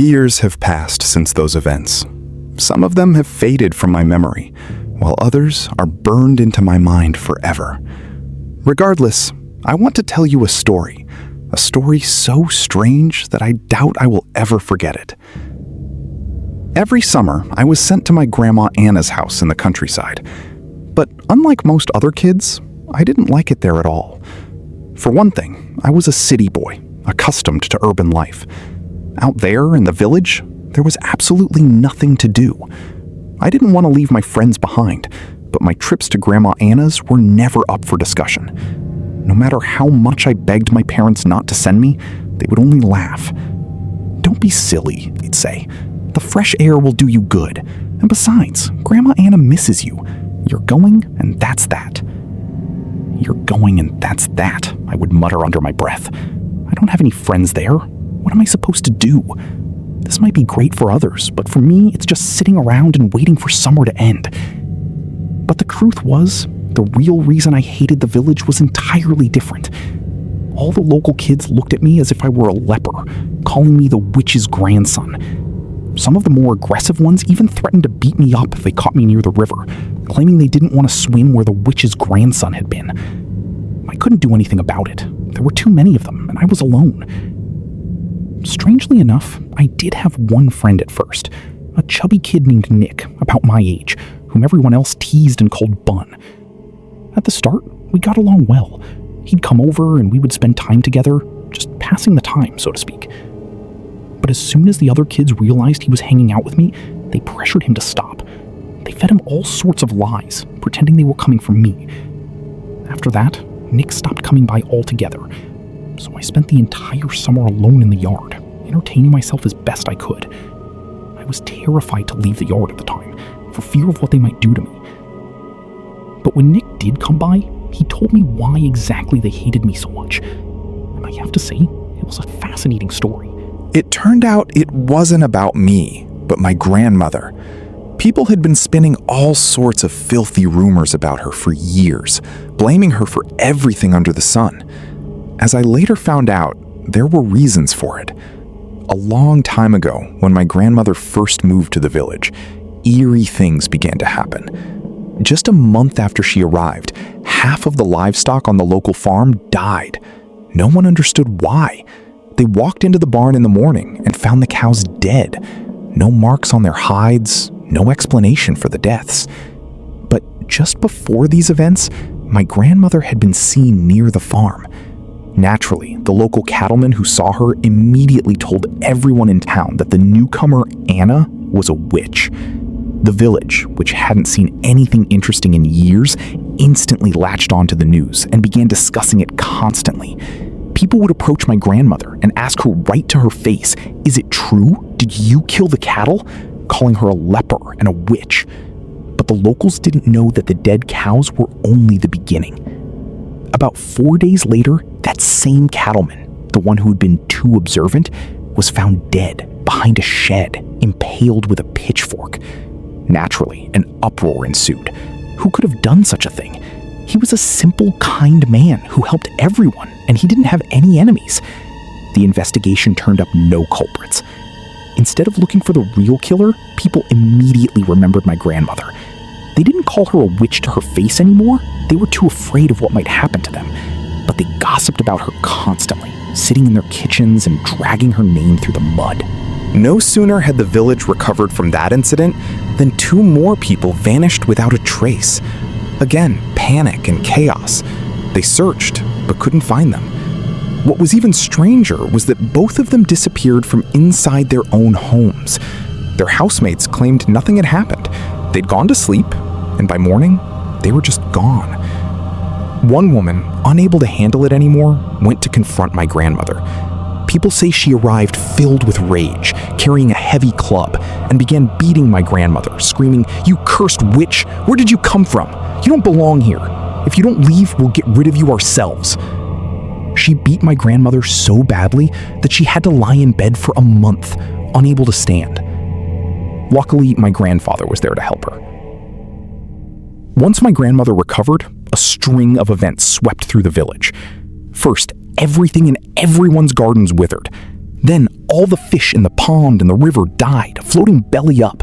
Years have passed since those events. Some of them have faded from my memory, while others are burned into my mind forever. Regardless, I want to tell you a story so strange that I doubt I will ever forget it. Every summer, I was sent to my Grandma Anna's house in the countryside. But unlike most other kids, I didn't like it there at all. For one thing, I was a city boy, accustomed to urban life. Out there in the village, there was absolutely nothing to do. I didn't want to leave my friends behind, but my trips to Grandma Anna's were never up for discussion. No matter how much I begged my parents not to send me, they would only laugh. "Don't be silly," they'd say. "The fresh air will do you good. And besides, Grandma Anna misses you. You're going, and that's that." "You're going, and that's that," I would mutter under my breath. "I don't have any friends there. What am I supposed to do? This might be great for others, but for me, it's just sitting around and waiting for summer to end." But the truth was, the real reason I hated the village was entirely different. All the local kids looked at me as if I were a leper, calling me the witch's grandson. Some of the more aggressive ones even threatened to beat me up if they caught me near the river, claiming they didn't want to swim where the witch's grandson had been. I couldn't do anything about it. There were too many of them, and I was alone. Strangely enough, I did have one friend at first, a chubby kid named Nick, about my age, whom everyone else teased and called Bun. At the start, we got along well. He'd come over and we would spend time together, just passing the time, so to speak. But as soon as the other kids realized he was hanging out with me, they pressured him to stop. They fed him all sorts of lies, pretending they were coming from me. After that, Nick stopped coming by altogether, so I spent the entire summer alone in the yard, entertaining myself as best I could. I was terrified to leave the yard at the time, for fear of what they might do to me. But when Nick did come by, he told me why exactly they hated me so much. And I have to say, it was a fascinating story. It turned out it wasn't about me, but my grandmother. People had been spinning all sorts of filthy rumors about her for years, blaming her for everything under the sun. As I later found out, there were reasons for it. A long time ago, when my grandmother first moved to the village, eerie things began to happen. Just a month after she arrived, half of the livestock on the local farm died. No one understood why. They walked into the barn in the morning and found the cows dead. No marks on their hides, no explanation for the deaths. But just before these events, my grandmother had been seen near the farm. Naturally, the local cattleman who saw her immediately told everyone in town that the newcomer, Anna, was a witch. The village, which hadn't seen anything interesting in years, instantly latched onto the news and began discussing it constantly. People would approach my grandmother and ask her right to her face, "Is it true? Did you kill the cattle?" calling her a leper and a witch. But the locals didn't know that the dead cows were only the beginning. About 4 days later, that same cattleman, the one who had been too observant, was found dead behind a shed, impaled with a pitchfork. Naturally, an uproar ensued. Who could have done such a thing? He was a simple, kind man who helped everyone, and he didn't have any enemies. The investigation turned up no culprits. Instead of looking for the real killer, people immediately remembered my grandmother. They didn't call her a witch to her face anymore. They were too afraid of what might happen to them. But they gossiped about her constantly, sitting in their kitchens and dragging her name through the mud. No sooner had the village recovered from that incident than 2 more people vanished without a trace. Again, panic and chaos. They searched, but couldn't find them. What was even stranger was that both of them disappeared from inside their own homes. Their housemates claimed nothing had happened. They'd gone to sleep, and by morning, they were just gone. One woman, unable to handle it anymore, went to confront my grandmother. People say she arrived filled with rage, carrying a heavy club, and began beating my grandmother, screaming, "You cursed witch! Where did you come from? You don't belong here. If you don't leave, we'll get rid of you ourselves." She beat my grandmother so badly that she had to lie in bed for a month, unable to stand. Luckily, my grandfather was there to help her. Once my grandmother recovered, a string of events swept through the village. First, everything in everyone's gardens withered. Then all the fish in the pond and the river died, floating belly up.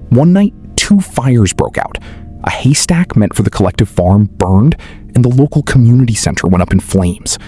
One night, 2 fires broke out. A haystack meant for the collective farm burned, and the local community center went up in flames.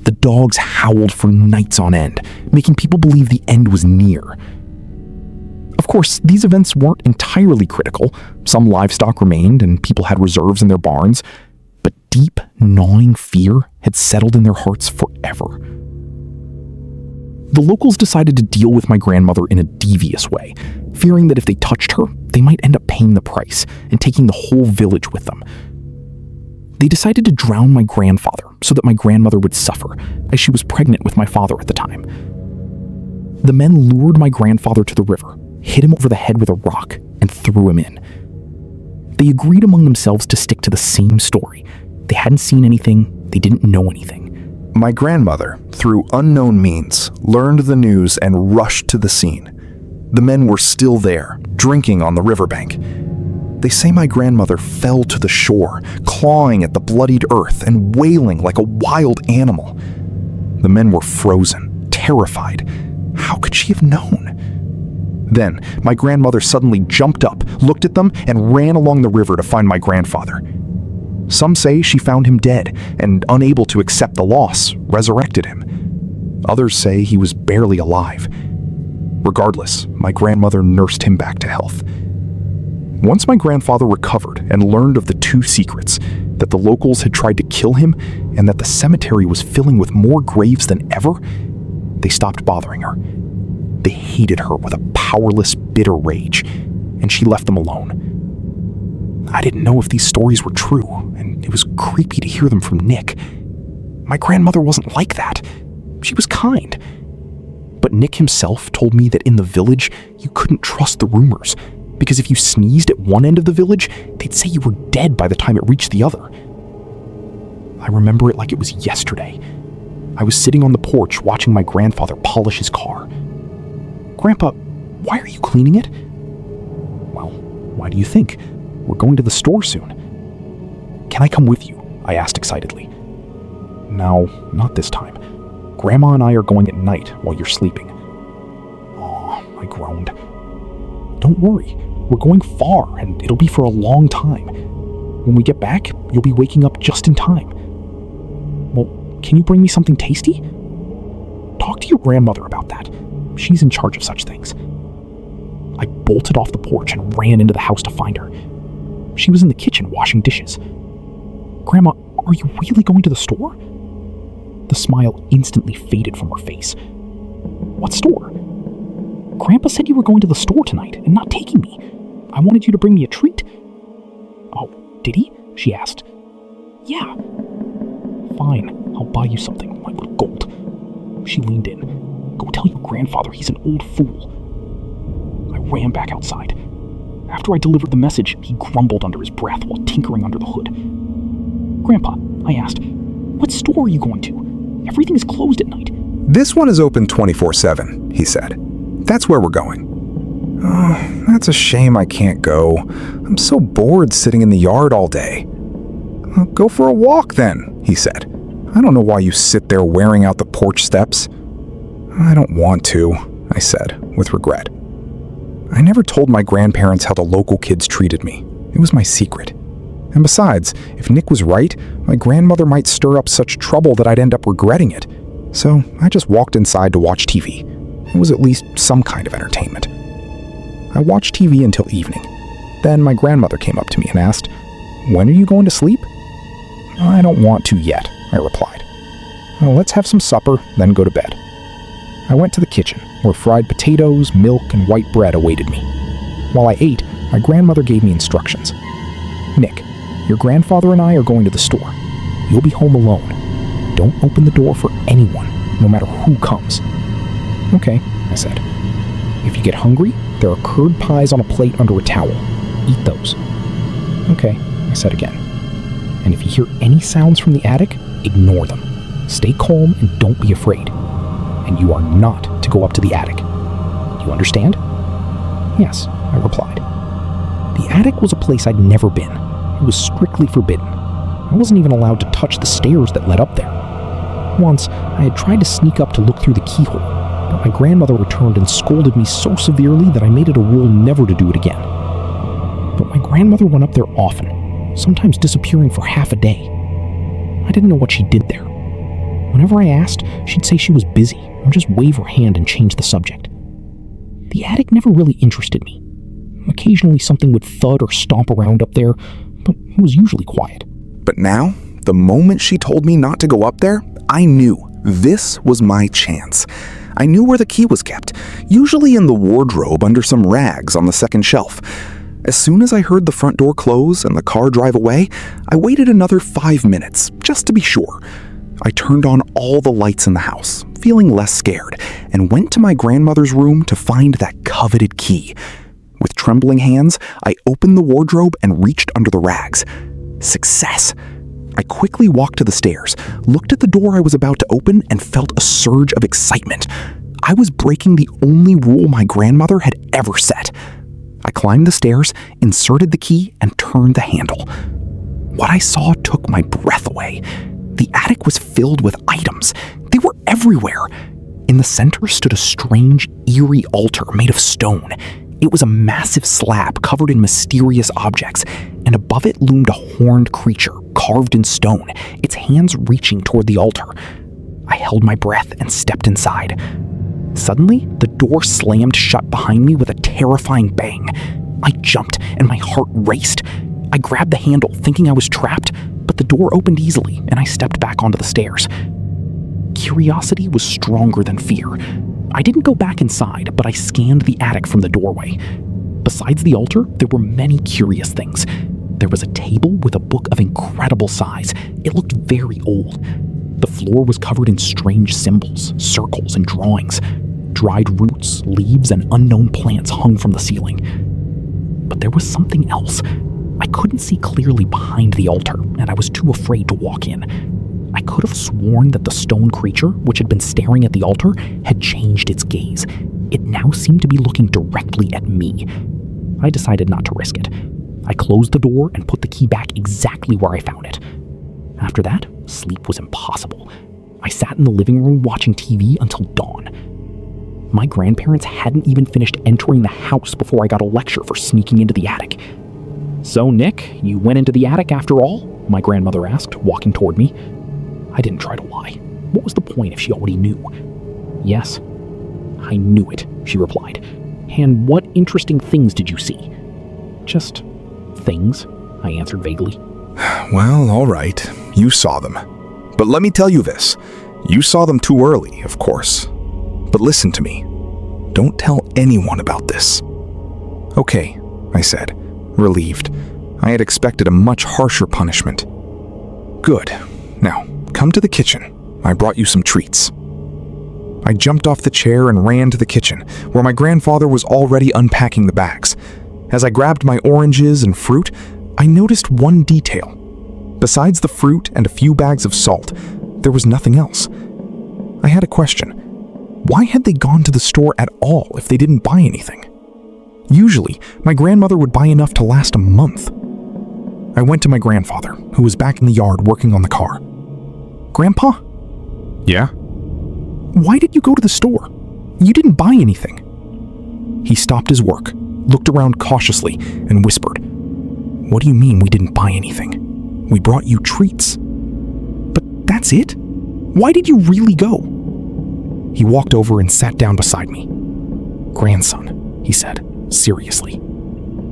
The dogs howled for nights on end, making people believe the end was near. Of course, these events weren't entirely critical. Some livestock remained, and people had reserves in their barns, but deep, gnawing fear had settled in their hearts forever. The locals decided to deal with my grandmother in a devious way, fearing that if they touched her, they might end up paying the price and taking the whole village with them. They decided to drown my grandfather so that my grandmother would suffer, as she was pregnant with my father at the time. The men lured my grandfather to the river, hit him over the head with a rock, and threw him in. They agreed among themselves to stick to the same story. They hadn't seen anything, they didn't know anything. My grandmother, through unknown means, learned the news and rushed to the scene. The men were still there, drinking on the riverbank. They say my grandmother fell to the shore, clawing at the bloodied earth and wailing like a wild animal. The men were frozen, terrified. How could she have known? Then, my grandmother suddenly jumped up, looked at them, and ran along the river to find my grandfather. Some say she found him dead and, unable to accept the loss, resurrected him. Others say he was barely alive. Regardless, my grandmother nursed him back to health. Once my grandfather recovered and learned of the 2 secrets, that the locals had tried to kill him and that the cemetery was filling with more graves than ever, they stopped bothering her. They hated her with a powerless, bitter rage, and she left them alone. I didn't know if these stories were true, and it was creepy to hear them from Nick. My grandmother wasn't like that. She was kind. But Nick himself told me that in the village, you couldn't trust the rumors, because if you sneezed at one end of the village, they'd say you were dead by the time it reached the other. I remember it like it was yesterday. I was sitting on the porch watching my grandfather polish his car. "Grandpa, why are you cleaning it?" "Well, why do you think? We're going to the store soon." "Can I come with you?" I asked excitedly. "No, not this time. Grandma and I are going at night while you're sleeping." "Aw," I groaned. "Don't worry. We're going far, and it'll be for a long time. When we get back, you'll be waking up just in time." "Well, can you bring me something tasty?" "Talk to your grandmother about that. She's in charge of such things." I bolted off the porch and ran into the house to find her. She was in the kitchen washing dishes. "Grandma, are you really going to the store?" The smile instantly faded from her face. "What store?" "Grandpa said you were going to the store tonight and not taking me. I wanted you to bring me a treat." "Oh, did he?" she asked. "Yeah." "Fine, I'll buy you something, my little gold." She leaned in. "Go tell your grandfather he's an old fool." I ran back outside. After I delivered the message, he grumbled under his breath while tinkering under the hood. "Grandpa," I asked, "what store are you going to? Everything is closed at night." "This one is open 24/7, he said. "That's where we're going." "Oh, that's a shame I can't go. I'm so bored sitting in the yard all day." "Well, go for a walk then," he said. "I don't know why you sit there wearing out the porch steps." "I don't want to," I said, with regret. I never told my grandparents how the local kids treated me. It was my secret. And besides, if Nick was right, my grandmother might stir up such trouble that I'd end up regretting it. So I just walked inside to watch TV. It was at least some kind of entertainment. I watched TV until evening. Then my grandmother came up to me and asked, "When are you going to sleep?" "I don't want to yet," I replied. "Well, let's have some supper, then go to bed." I went to the kitchen, where fried potatoes, milk, and white bread awaited me. While I ate, my grandmother gave me instructions. "Nick, your grandfather and I are going to the store. You'll be home alone. Don't open the door for anyone, no matter who comes." "Okay," I said. "If you get hungry, there are curd pies on a plate under a towel. Eat those." "Okay," I said again. "And if you hear any sounds from the attic, ignore them. Stay calm and don't be afraid. And you are not to go up to the attic. Do you understand?" "Yes," I replied. The attic was a place I'd never been. It was strictly forbidden. I wasn't even allowed to touch the stairs that led up there. Once, I had tried to sneak up to look through the keyhole, but my grandmother returned and scolded me so severely that I made it a rule never to do it again. But my grandmother went up there often, sometimes disappearing for half a day. I didn't know what she did there. Whenever I asked, she'd say she was busy, or just wave her hand and change the subject. The attic never really interested me. Occasionally something would thud or stomp around up there, but it was usually quiet. But now, the moment she told me not to go up there, I knew this was my chance. I knew where the key was kept, usually in the wardrobe under some rags on the second shelf. As soon as I heard the front door close and the car drive away, I waited another 5 minutes, just to be sure. I turned on all the lights in the house, feeling less scared, and went to my grandmother's room to find that coveted key. With trembling hands, I opened the wardrobe and reached under the rags. Success! I quickly walked to the stairs, looked at the door I was about to open, and felt a surge of excitement. I was breaking the only rule my grandmother had ever set. I climbed the stairs, inserted the key, and turned the handle. What I saw took my breath away. The attic was filled with items. They were everywhere. In the center stood a strange, eerie altar made of stone. It was a massive slab covered in mysterious objects, and above it loomed a horned creature carved in stone, its hands reaching toward the altar. I held my breath and stepped inside. Suddenly, the door slammed shut behind me with a terrifying bang. I jumped, and my heart raced. I grabbed the handle, thinking I was trapped, but the door opened easily, and I stepped back onto the stairs. Curiosity was stronger than fear. I didn't go back inside, but I scanned the attic from the doorway. Besides the altar, there were many curious things. There was a table with a book of incredible size. It looked very old. The floor was covered in strange symbols, circles, and drawings. Dried roots, leaves, and unknown plants hung from the ceiling. But there was something else. I couldn't see clearly behind the altar, and I was too afraid to walk in. I could have sworn that the stone creature, which had been staring at the altar, had changed its gaze. It now seemed to be looking directly at me. I decided not to risk it. I closed the door and put the key back exactly where I found it. After that, sleep was impossible. I sat in the living room watching TV until dawn. My grandparents hadn't even finished entering the house before I got a lecture for sneaking into the attic. "So, Nick, you went into the attic after all?" my grandmother asked, walking toward me. I didn't try to lie. What was the point if she already knew? "Yes, I knew it," she replied. "And what interesting things did you see?" "Just things," I answered vaguely. Well, all right. You saw them. But let me tell you this. You saw them too early, of course. But listen to me. Don't tell anyone about this. "Okay," I said, relieved. I had expected a much harsher punishment. "Good. Now, come to the kitchen. I brought you some treats." I jumped off the chair and ran to the kitchen, where my grandfather was already unpacking the bags. As I grabbed my oranges and fruit, I noticed one detail. Besides the fruit and a few bags of salt, there was nothing else. I had a question. Why had they gone to the store at all if they didn't buy anything? Usually, my grandmother would buy enough to last a month. I went to my grandfather, who was back in the yard working on the car. "Grandpa?" Yeah? "Why did you go to the store? You didn't buy anything." He stopped his work, looked around cautiously, and whispered, "What do you mean we didn't buy anything? We brought you treats." "But that's it? Why did you really go?" He walked over and sat down beside me. "Grandson," he said, seriously,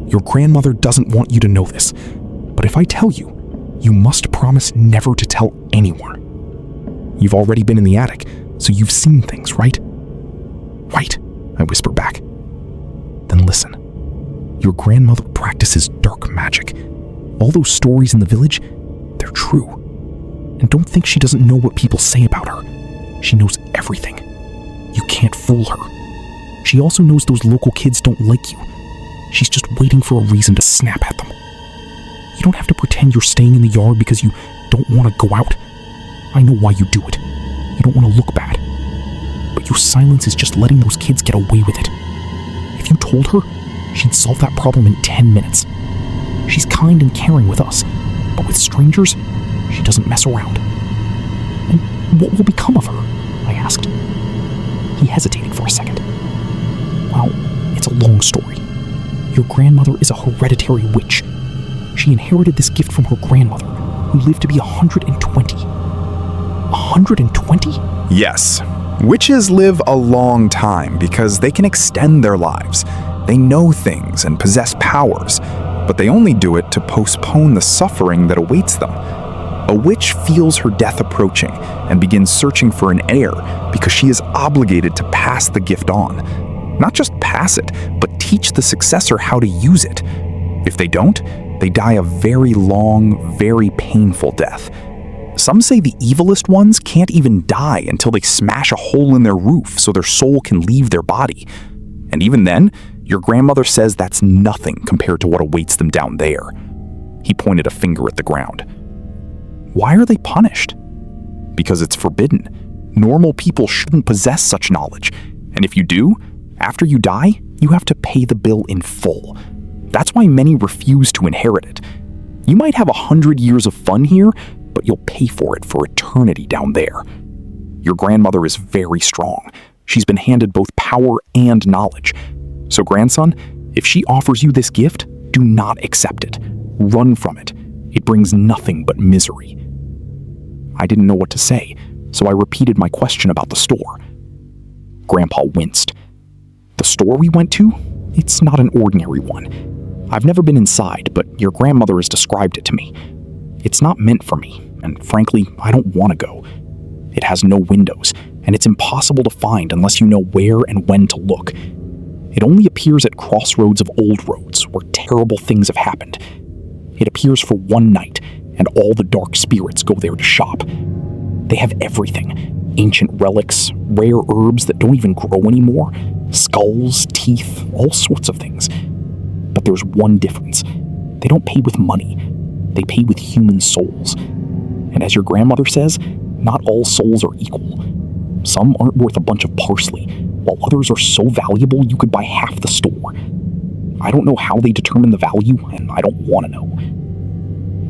"your grandmother doesn't want you to know this, but if I tell you, you must promise never to tell anyone. You've already been in the attic, so you've seen things, right?" "Right," I whispered back. "Then listen. Your grandmother practices dark magic. All those stories in the village, they're true. And don't think she doesn't know what people say about her. She knows everything. You can't fool her. She also knows those local kids don't like you. She's just waiting for a reason to snap at them. You don't have to pretend you're staying in the yard because you don't want to go out. I know why you do it. You don't want to look bad. But your silence is just letting those kids get away with it. If you told her, she'd solve that problem in 10 minutes. She's kind and caring with us, but with strangers, she doesn't mess around. And What will become of her? I asked. He hesitated for a second. Well, it's a long story. Your grandmother is a hereditary witch. She inherited this gift from her grandmother, who lived to be 120. 120? Yes. Witches live a long time because they can extend their lives. They know things and possess powers, but they only do it to postpone the suffering that awaits them. A witch feels her death approaching and begins searching for an heir because she is obligated to pass the gift on. Not just pass it, but teach the successor how to use it. If they don't, they die a very long, very painful death. Some say the evilest ones can't even die until they smash a hole in their roof so their soul can leave their body. And even then, your grandmother says that's nothing compared to what awaits them down there. He pointed a finger at the ground. Why are they punished? Because it's forbidden. Normal people shouldn't possess such knowledge. And if you do, after you die, you have to pay the bill in full. That's why many refuse to inherit it. You might have 100 years of fun here, but you'll pay for it for eternity down there. Your grandmother is very strong. She's been handed both power and knowledge. So grandson, if she offers you this gift, do not accept it. Run from it. It brings nothing but misery. I didn't know what to say, so I repeated my question about the store. Grandpa winced. The store we went to? It's not an ordinary one. I've never been inside, but your grandmother has described it to me. It's not meant for me, and frankly, I don't want to go. It has no windows, and it's impossible to find unless you know where and when to look. It only appears at crossroads of old roads where terrible things have happened. It appears for one night, and all the dark spirits go there to shop. They have everything: ancient relics, rare herbs that don't even grow anymore, skulls, teeth, all sorts of things. But there's one difference. They don't pay with money. They pay with human souls. And as your grandmother says, not all souls are equal. Some aren't worth a bunch of parsley, while others are so valuable you could buy half the store. I don't know how they determine the value, and I don't want to know.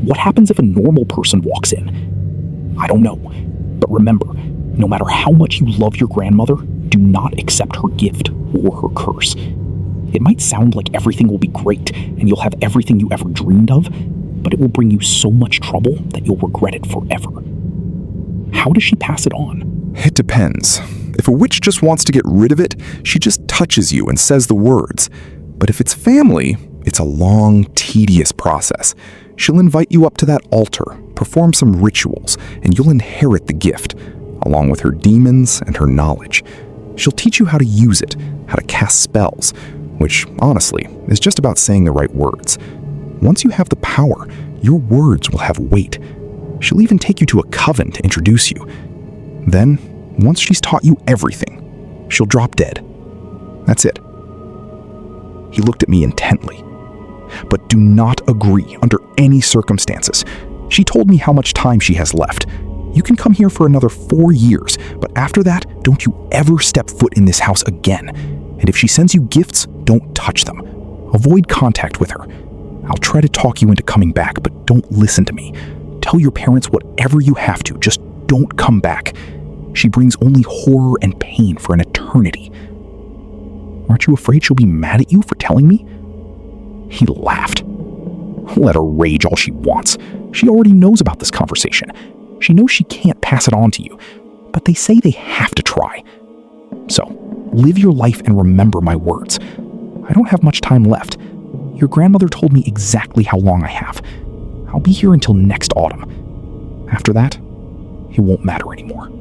What happens if a normal person walks in? I don't know. But remember, no matter how much you love your grandmother, do not accept her gift or her curse. It might sound like everything will be great and you'll have everything you ever dreamed of, but it will bring you so much trouble that you'll regret it forever. How does she pass it on? It depends. If a witch just wants to get rid of it, she just touches you and says the words. But if it's family, it's a long, tedious process. She'll invite you up to that altar, perform some rituals, and you'll inherit the gift, along with her demons and her knowledge. She'll teach you how to use it, how to cast spells, which, honestly, is just about saying the right words. Once you have the power, your words will have weight. She'll even take you to a coven to introduce you. Then, once she's taught you everything, she'll drop dead. That's it. He looked at me intently. But do not agree under any circumstances. She told me how much time she has left. You can come here for another 4 years, but after that, don't you ever step foot in this house again. And if she sends you gifts, don't touch them. Avoid contact with her. I'll try to talk you into coming back, but don't listen to me. Tell your parents whatever you have to, just don't come back. She brings only horror and pain for an eternity. Aren't you afraid she'll be mad at you for telling me? He laughed. Let her rage all she wants. She already knows about this conversation. She knows she can't pass it on to you, but they say they have to try. So, live your life and remember my words. I don't have much time left. Your grandmother told me exactly how long I have. I'll be here until next autumn. After that, it won't matter anymore.